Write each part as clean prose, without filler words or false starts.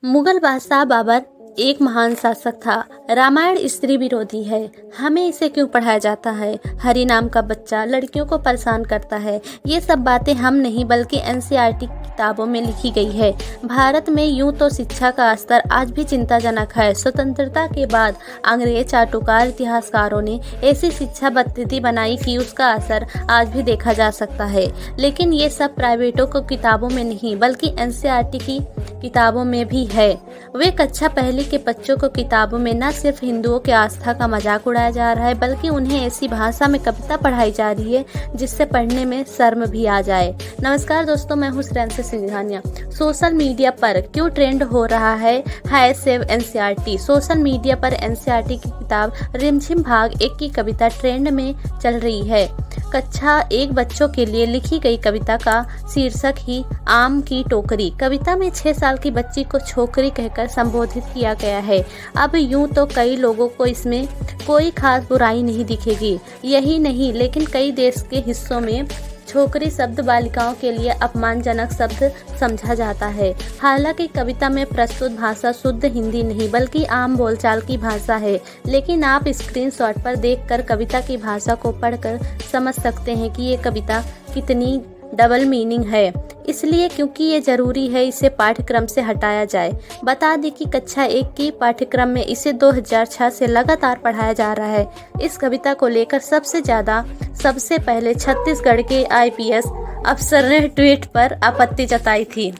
मुगल बादशाह बाबर एक महान शासक था। रामायण स्त्री विरोधी है। हमें इसे क्यों पढ़ाया जाता है? हरि नाम का बच्चा लड़कियों को परेशान करता है। ये सब बातें हम नहीं बल्कि एनसीईआरटी किताबों में लिखी गई है। भारत में यूं तो शिक्षा का स्तर आज भी चिंताजनक है। स्वतंत्रता के बाद अंग्रेज चाटुकार इतिहासकारों ने ऐसी शिक्षा पद्धति बनाई कि उसका असर आज भी देखा जा सकता है। लेकिन ये सब प्राइवेटों को किताबों में नहीं बल्कि एनसीईआरटी की किताबों में भी है। वे कक्षा पहली के बच्चों को किताबों में न सिर्फ हिंदुओं की आस्था का मजाक उड़ाया जा रहा है बल्कि उन्हें ऐसी भाषा में कविता पढ़ाई जा रही है जिससे पढ़ने में शर्म भी आ जाए। नमस्कार दोस्तों, मैं हूँ श्रेयांशी सिंघानिया। सोशल मीडिया पर क्यों ट्रेंड हो रहा है सेव एनसीईआरटी। सोशल मीडिया पर एनसीईआरटी की किताब रिमझिम भाग 1 की कविता ट्रेंड में चल रही है। कक्षा 1 बच्चों के लिए लिखी गई कविता का शीर्षक ही आम की टोकरी। कविता में 6 साल की बच्ची को छोकरी कहकर संबोधित किया गया है। अब यूं तो कई लोगों को इसमें कोई खास बुराई नहीं दिखेगी। यही नहीं, लेकिन कई देश के हिस्सों में छोकरी शब्द बालिकाओं के लिए अपमानजनक शब्द समझा जाता है। हालांकि कविता में प्रस्तुत भाषा शुद्ध हिंदी नहीं बल्कि आम बोलचाल की भाषा है। लेकिन आप स्क्रीनशॉट पर देखकर कविता की भाषा को पढ़कर समझ सकते हैं कि ये कविता कितनी डबल मीनिंग है। इसलिए क्योंकि ये जरूरी है इसे पाठ्यक्रम से हटाया जाए। बता दें कि कक्षा 1 की पाठ्यक्रम में इसे 2006 से लगातार पढ़ाया जा रहा है। इस कविता को लेकर सबसे पहले छत्तीसगढ़ के आईपीएस अफसर ने ट्वीट पर आपत्ति जताई थी।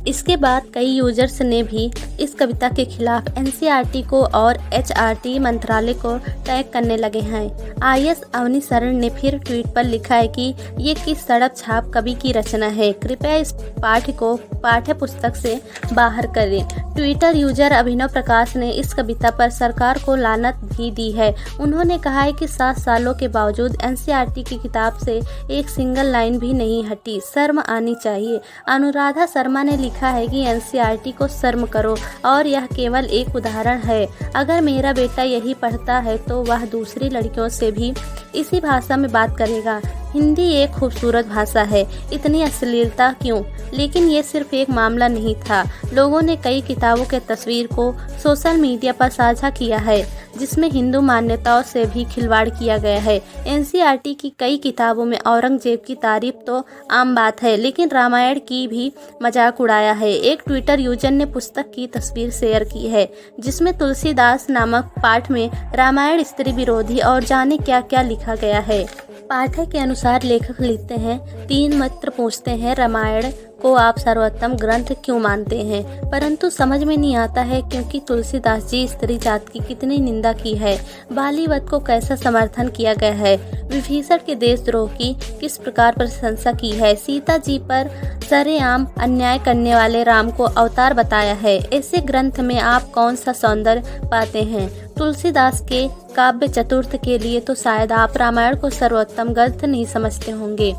इसके बाद कई यूजर्स ने भी इस कविता के खिलाफ एनसीईआरटी को और एचआरटी मंत्रालय को टैग करने लगे हैं। आईएएस अवनी शरण ने फिर ट्वीट पर लिखा है कि ये किस सड़क छाप कवि की रचना है, कृपया इस पाठ को पाठ्य पुस्तक से बाहर करें। ट्विटर यूजर अभिनव प्रकाश ने इस कविता पर सरकार को लानत भी दी है। उन्होंने कहा है कि 7 सालों के बावजूद एनसीईआरटी की किताब से एक सिंगल लाइन भी नहीं हटी, शर्म आनी चाहिए। अनुराधा शर्मा ने लिखा है कि एनसीईआरटी को शर्म करो और यह केवल एक उदाहरण है। अगर मेरा बेटा यही पढ़ता है तो वह दूसरी लड़कियों से भी इसी भाषा में बात करेगा। हिंदी एक खूबसूरत भाषा है, इतनी अश्लीलता क्यों? लेकिन ये सिर्फ एक मामला नहीं था। लोगों ने कई किताबों के तस्वीर को सोशल मीडिया पर साझा किया है जिसमें हिंदू मान्यताओं से भी खिलवाड़ किया गया है। एनसीईआरटी की कई किताबों में औरंगजेब की तारीफ तो आम बात है, लेकिन रामायण की भी मजाक उड़ाया है। एक ट्विटर यूजर ने पुस्तक की तस्वीर शेयर की है जिसमें तुलसीदास नामक पाठ में रामायण स्त्री विरोधी और जाने क्या क्या लिखा गया है। पाठक के अनुसार लेखक लिखते हैं, 3 मित्र पूछते हैं रामायण को आप सर्वोत्तम ग्रंथ क्यों मानते हैं, परंतु समझ में नहीं आता है क्योंकि तुलसीदास जी स्त्री जात की कितनी निंदा की है, बालीवध को कैसा समर्थन किया गया है, विभीषण के देशद्रोह की किस प्रकार प्रशंसा की है, सीता जी पर सरेआम अन्याय करने वाले राम को अवतार बताया है। ऐसे ग्रंथ में आप कौन सा सौंदर्य पाते हैं? तुलसीदास के काव्य चतुर्थ के लिए तो शायद आप रामायण को सर्वोत्तम ग्रंथ नहीं समझते होंगे।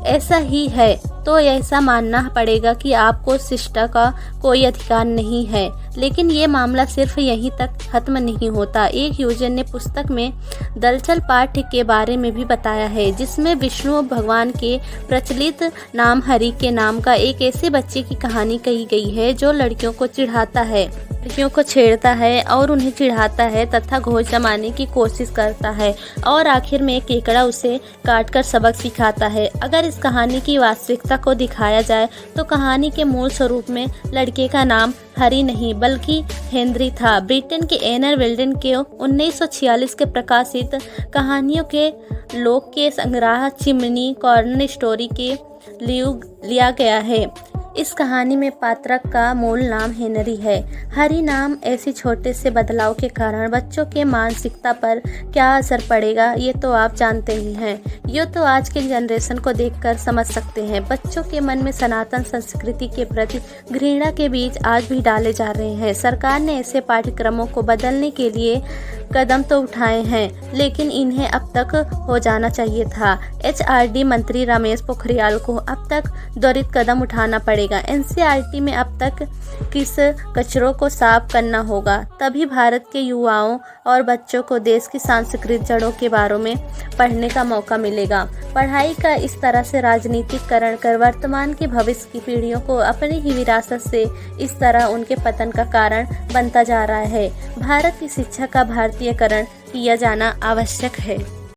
ऐसा ही है तो ऐसा मानना पड़ेगा कि आपको शिष्टा का कोई अधिकार नहीं है। लेकिन ये मामला सिर्फ यहीं तक खत्म नहीं होता। एक यूजर ने पुस्तक में दलचल पाठ के बारे में भी बताया है जिसमें विष्णु भगवान के प्रचलित नाम हरि के नाम का एक ऐसे बच्चे की कहानी कही गई है जो लड़कियों को चिढ़ाता है, लड़कियों को छेड़ता है और उन्हें चिढ़ाता है तथा घोष जमाने की कोशिश करता है और आखिर में केकड़ा उसे काटकर सबक सिखाता है। अगर इस कहानी की वास्तविकता को दिखाया जाए तो कहानी के मूल स्वरूप में लड़के का नाम हरि नहीं बल्कि हेनरी था। ब्रिटेन के एनर वेल्डन के 1946 के प्रकाशित कहानियों के लोक के संग्रह चिमनी कॉर्नर स्टोरी के लिया गया है। इस कहानी में पात्रक का मूल नाम हेनरी है। हरि नाम ऐसी छोटे से बदलाव के कारण बच्चों के मानसिकता पर क्या असर पड़ेगा ये तो आप जानते ही हैं। ये तो आज के जनरेशन को देखकर समझ सकते हैं। बच्चों के मन में सनातन संस्कृति के प्रति घृणा के बीज आज भी डाले जा रहे हैं। सरकार ने ऐसे पाठ्यक्रमों को बदलने के लिए कदम तो उठाए हैं लेकिन इन्हें अब तक हो जाना चाहिए था। एचआरडी मंत्री रमेश पोखरियाल को अब तक त्वरित कदम उठाना पड़ेगा। मिलेगा। एनसीईआरटी में अब तक किस कचरों को साफ करना होगा, तभी भारत के युवाओं और बच्चों को देश की सांस्कृतिक जड़ों के बारे में पढ़ने का मौका मिलेगा। पढ़ाई का इस तरह से राजनीतिकरण कर वर्तमान की भविष्य की पीढ़ियों को अपनी ही विरासत से इस तरह उनके पतन का कारण बनता जा रहा है। भारत की शिक्षा का भारतीयकरण किया जाना आवश्यक है।